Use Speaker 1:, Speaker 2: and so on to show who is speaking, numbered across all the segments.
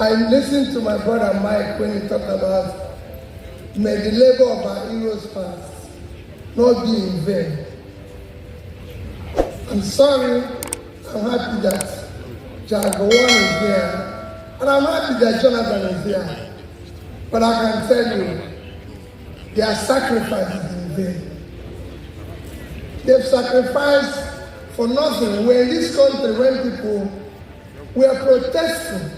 Speaker 1: I listened to my brother Mike when he talked about may the labor of our heroes past not be in vain. I'm sorry, I'm happy that Jagawan is here, and I'm happy that Jonathan is here. But I can tell you, their sacrifice is in vain. They've sacrificed for nothing. We're in this country when people were protesting,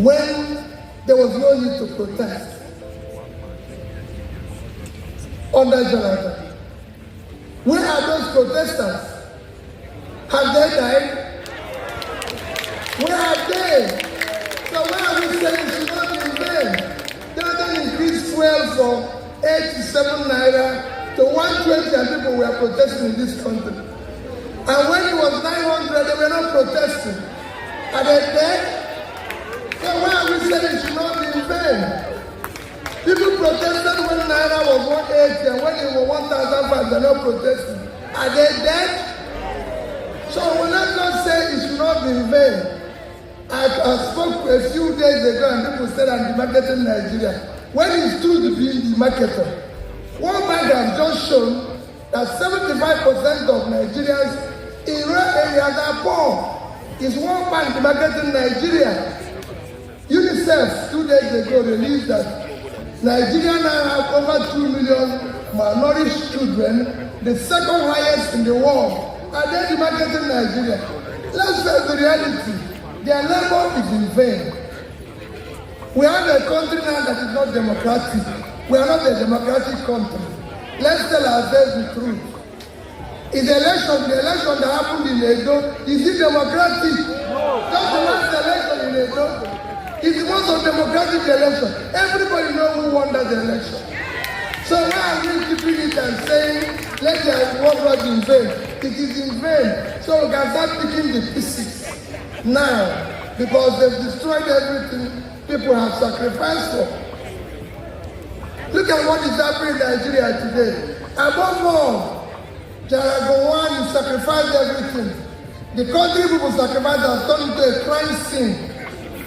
Speaker 1: when there was no need to protest under Jonathan. Where are those protesters? Have they died? Where are they? So why are we saying it should not be in vain? Jonathan increased fuel from 87 naira to 120 and people were protesting in this country. And when it was 900, they were not protesting. Are they dead? So why are we saying it should not be in vain? People protested when naira was 180 and when it was 1,500, they're not protesting. Are they dead? So we let's not say it should not be in vain. I spoke a few days ago and people said I'm demarketing Nigeria. When he stood to be the marketer, World Bank has just shown that 75% of Nigerians in rural areas are poor. Is World Bank demarketing Nigeria? UNICEF 2 days ago released that Nigeria now have over 2 million malnourished children, the second highest in the world. Are they demarketing Nigeria? Let's face the reality. Their labor is in vain. We have a country now that is not democratic. We are not a democratic country. Let's tell ourselves the truth. Is the election that happened in Edo, is it democratic? No. Just the last election in Edo. It's the most democratic election. Everybody knows who won that election. So why are we keeping it and saying, let the work be in vain? It is in vain. So we can start picking the pieces now, because they've destroyed everything people have sacrificed for. Look at what is happening in Nigeria today. Above all, Jagawan sacrificed everything. The country people sacrificed has turned into a crime scene.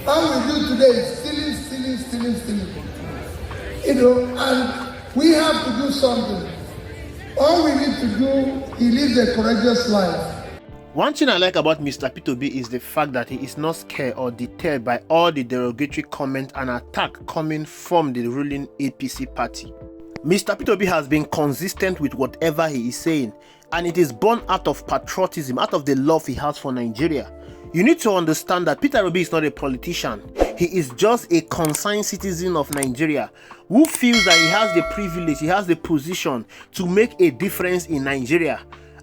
Speaker 1: All we do today is stealing. You know, and we have to do something. All we need to do, he lives a courageous life.
Speaker 2: One thing I like about Mr. P2B is the fact that he is not scared or deterred by all the derogatory comments and attack coming from the ruling APC party. Mr. P2B has been consistent with whatever he is saying, and it is born out of patriotism, out of the love he has for Nigeria. You need to understand that Peter Obi is not a politician. He is just a concerned citizen of Nigeria who feels that he has the privilege, he has the position to make a difference in Nigeria.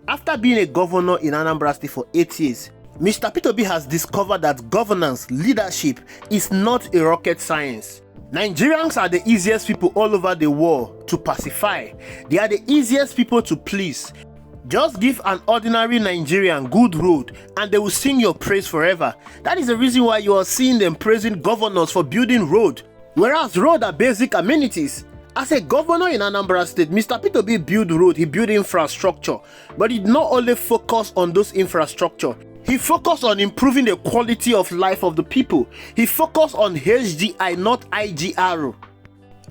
Speaker 2: After being a governor in Anambra State for 8 years, Mr. P2B has discovered that governance, leadership is not a rocket science. Nigerians are the easiest people all over the world to pacify. They are the easiest people to please. Just give an ordinary Nigerian good road and they will sing your praise forever. That is the reason why you are seeing them praising governors for building road, whereas road are basic amenities. As a governor in Anambra State, Mr. P2B built road, he built infrastructure, but he did not only focus on those infrastructure. He focused on improving the quality of life of the people. He focused on HDI, not IGR.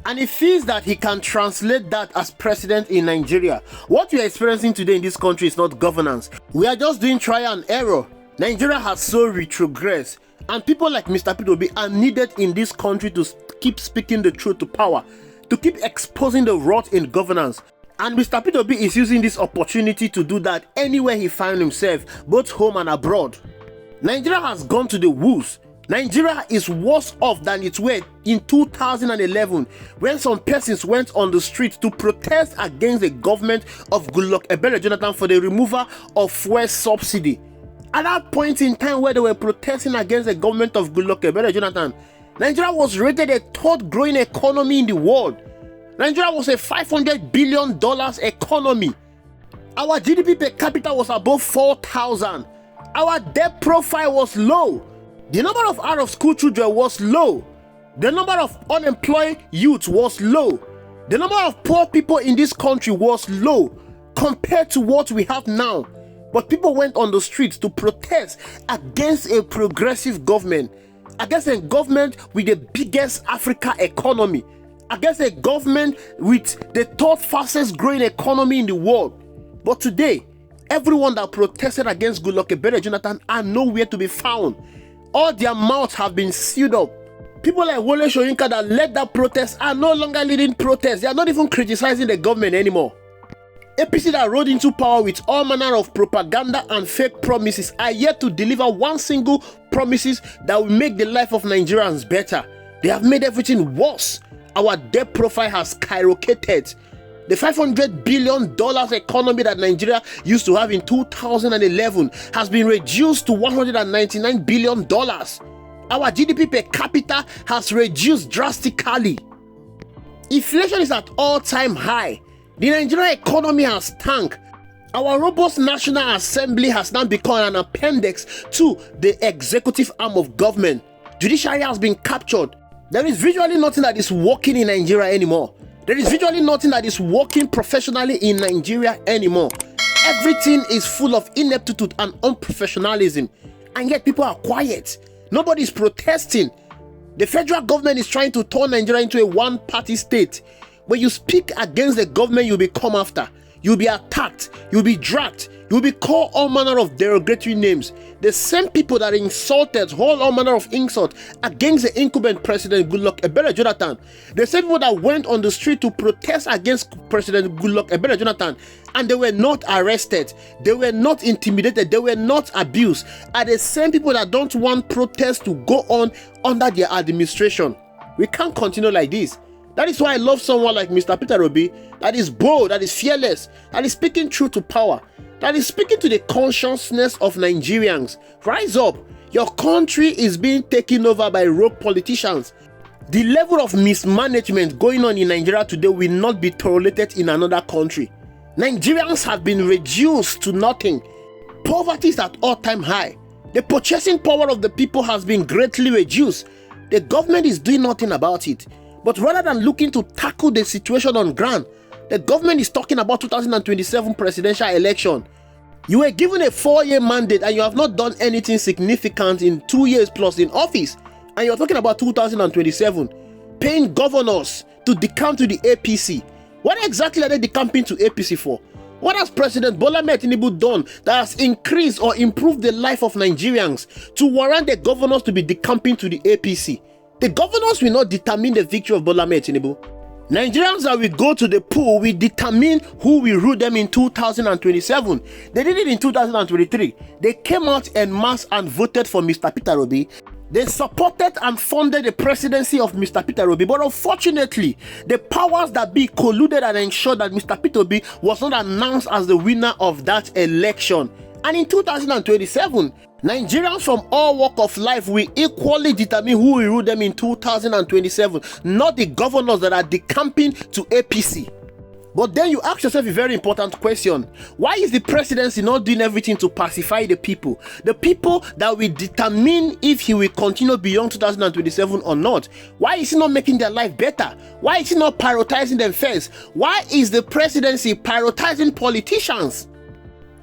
Speaker 2: And he feels that he can translate that as president in Nigeria. What we are experiencing today in this country is not governance. We are just doing trial and error. Nigeria has so retrogressed, and people like Mr. P2B are needed in this country to keep speaking the truth to power, to keep exposing the rot in governance. And Mr. P2B is using this opportunity to do that anywhere he finds himself, both home and abroad. Nigeria has gone to the wolves. Nigeria is worse off than it were in 2011 when some persons went on the street to protest against the government of Goodluck Ebele Jonathan for the removal of fuel subsidy. At that point in time where they were protesting against the government of Goodluck Ebele Jonathan, Nigeria was rated a third growing economy in the world. Nigeria was a $500 billion economy. Our GDP per capita was above 4,000. Our debt profile was low. The number of out-of-school children was low. The number of unemployed youth was low. The number of poor people in this country was low compared to what we have now. But people went on the streets to protest against a progressive government, against a government with the biggest Africa economy, against a government with the third fastest growing economy in the world. But today, everyone that protested against Goodluck Ebele Jonathan are nowhere to be found. All their mouths have been sealed up. People like Wole Soyinka that led that protest are no longer leading protests. They are not even criticizing the government anymore. APC that rode into power with all manner of propaganda and fake promises are yet to deliver one single promises that will make the life of Nigerians better. They have made everything worse. Our debt profile has skyrocketed. The $500 billion economy that Nigeria used to have in 2011 has been reduced to $199 billion. Our GDP per capita has reduced drastically. Inflation is at all-time high. The Nigerian economy has tanked. Our robust National Assembly has now become an appendix to the executive arm of government. Judiciary has been captured. There is virtually nothing that is working in Nigeria anymore. There is virtually nothing that is working professionally in Nigeria anymore. Everything is full of ineptitude and unprofessionalism. And yet people are quiet. Nobody is protesting. The federal government is trying to turn Nigeria into a one-party state. When you speak against the government, you'll be come after. You'll be attacked. You'll be dragged. You'll be called all manner of derogatory names. The same people that insulted, all manner of insult against the incumbent President Goodluck Ebele Jonathan. The same people that went on the street to protest against President Goodluck Ebele Jonathan, and they were not arrested. They were not intimidated. They were not abused. Are the same people that don't want protests to go on under their administration. We can't continue like this. That is why I love someone like Mr. Peter Obi, that is bold, that is fearless, that is speaking truth to power, that is speaking to the consciousness of Nigerians. Rise up. Your country is being taken over by rogue politicians. The level of mismanagement going on in Nigeria today will not be tolerated in another country. Nigerians have been reduced to nothing. Poverty is at all-time high. The purchasing power of the people has been greatly reduced. The government is doing nothing about it. But rather than looking to tackle the situation on ground, the government is talking about 2027 presidential election. You were given a 4-year mandate and you have not done anything significant in 2 years plus in office. And you're talking about 2027, paying governors to decamp to the APC. What exactly are they decamping to APC for? What has President Bola Ahmed Tinubu done that has increased or improved the life of Nigerians to warrant the governors to be decamping to the APC? The governors will not determine the victory of Bola Ahmed Tinubu. Nigerians that will go to the poll will determine who will rule them in 2027. They did it in 2023. They came out en masse and voted for Mr. Peter Obi. They supported and funded the presidency of Mr. Peter Obi. But unfortunately, the powers that be colluded and ensured that Mr. Peter Obi was not announced as the winner of that election. And in 2027, Nigerians from all walks of life will equally determine who will rule them in 2027, not the governors that are decamping to APC. But then you ask yourself a very important question. Why is the presidency not doing everything to pacify the people? The people that will determine if he will continue beyond 2027 or not. Why is he not making their life better? Why is he not prioritizing them first? Why is the presidency prioritizing politicians?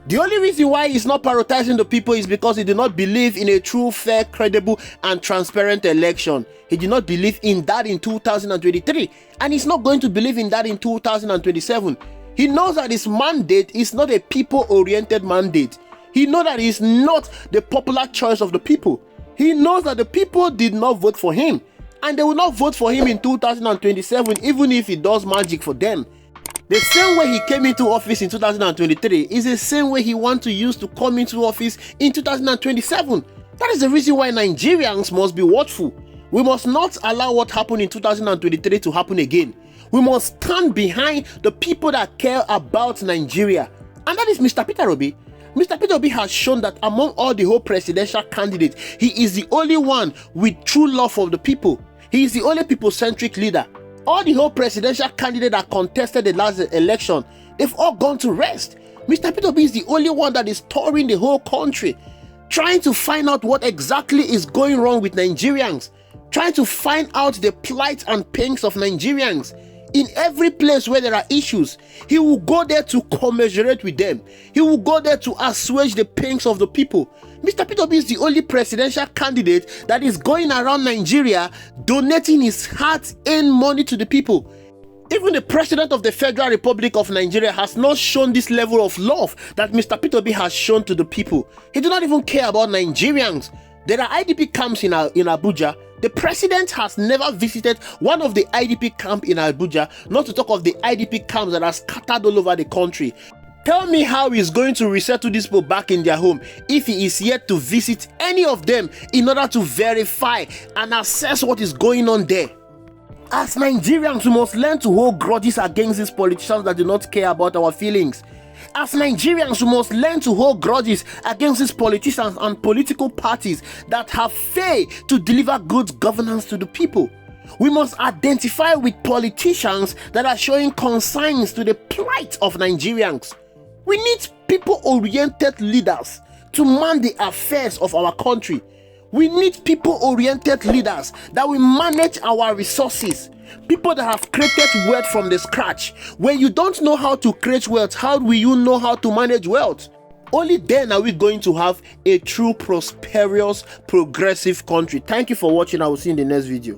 Speaker 2: The only reason why he's not prioritizing the people is because he did not believe in a true, fair, credible, and transparent election. He did not believe in that in 2023, and he's not going to believe in that in 2027. He knows that his mandate is not a people-oriented mandate. He knows that he's not the popular choice of the people. He knows that the people did not vote for him, and they will not vote for him in 2027, even if he does magic for them. The same way he came into office in 2023 is the same way he wants to use to come into office in 2027. That is the reason why Nigerians must be watchful. We must not allow what happened in 2023 to happen again. We must stand behind the people that care about Nigeria. And that is Mr. Peter Obi. Mr. Peter Obi has shown that among all the whole presidential candidates, he is the only one with true love for the people. He is the only people-centric leader. All the whole presidential candidates that contested the last election, they've all gone to rest. Mr. Peter Obi is the only one that is touring the whole country, trying to find out what exactly is going wrong with Nigerians, trying to find out the plight and pains of Nigerians. In every place where there are issues, he will go there to commiserate with them. He will go there to assuage the pains of the people. Mr. Peter Obi is the only presidential candidate that is going around Nigeria donating his hard-earned money to the people. Even the president of the Federal Republic of Nigeria has not shown this level of love that Mr. Peter Obi has shown to the people. He does not even care about Nigerians. There are IDP camps in Abuja. The president has never visited one of the IDP camps in Abuja, not to talk of the IDP camps that are scattered all over the country. Tell me how he's going to resettle these people back in their home if he is yet to visit any of them in order to verify and assess what is going on there. As Nigerians, we must learn to hold grudges against these politicians that do not care about our feelings. As Nigerians, we must learn to hold grudges against these politicians and political parties that have failed to deliver good governance to the people. We must identify with politicians that are showing concerns to the plight of Nigerians. We need people-oriented leaders to man the affairs of our country. We need people-oriented leaders that will manage our resources. People that have created wealth from the scratch. When you don't know how to create wealth, how will you know how to manage wealth? Only then are we going to have a true, prosperous, progressive country. Thank you for watching. I will see you in the next video.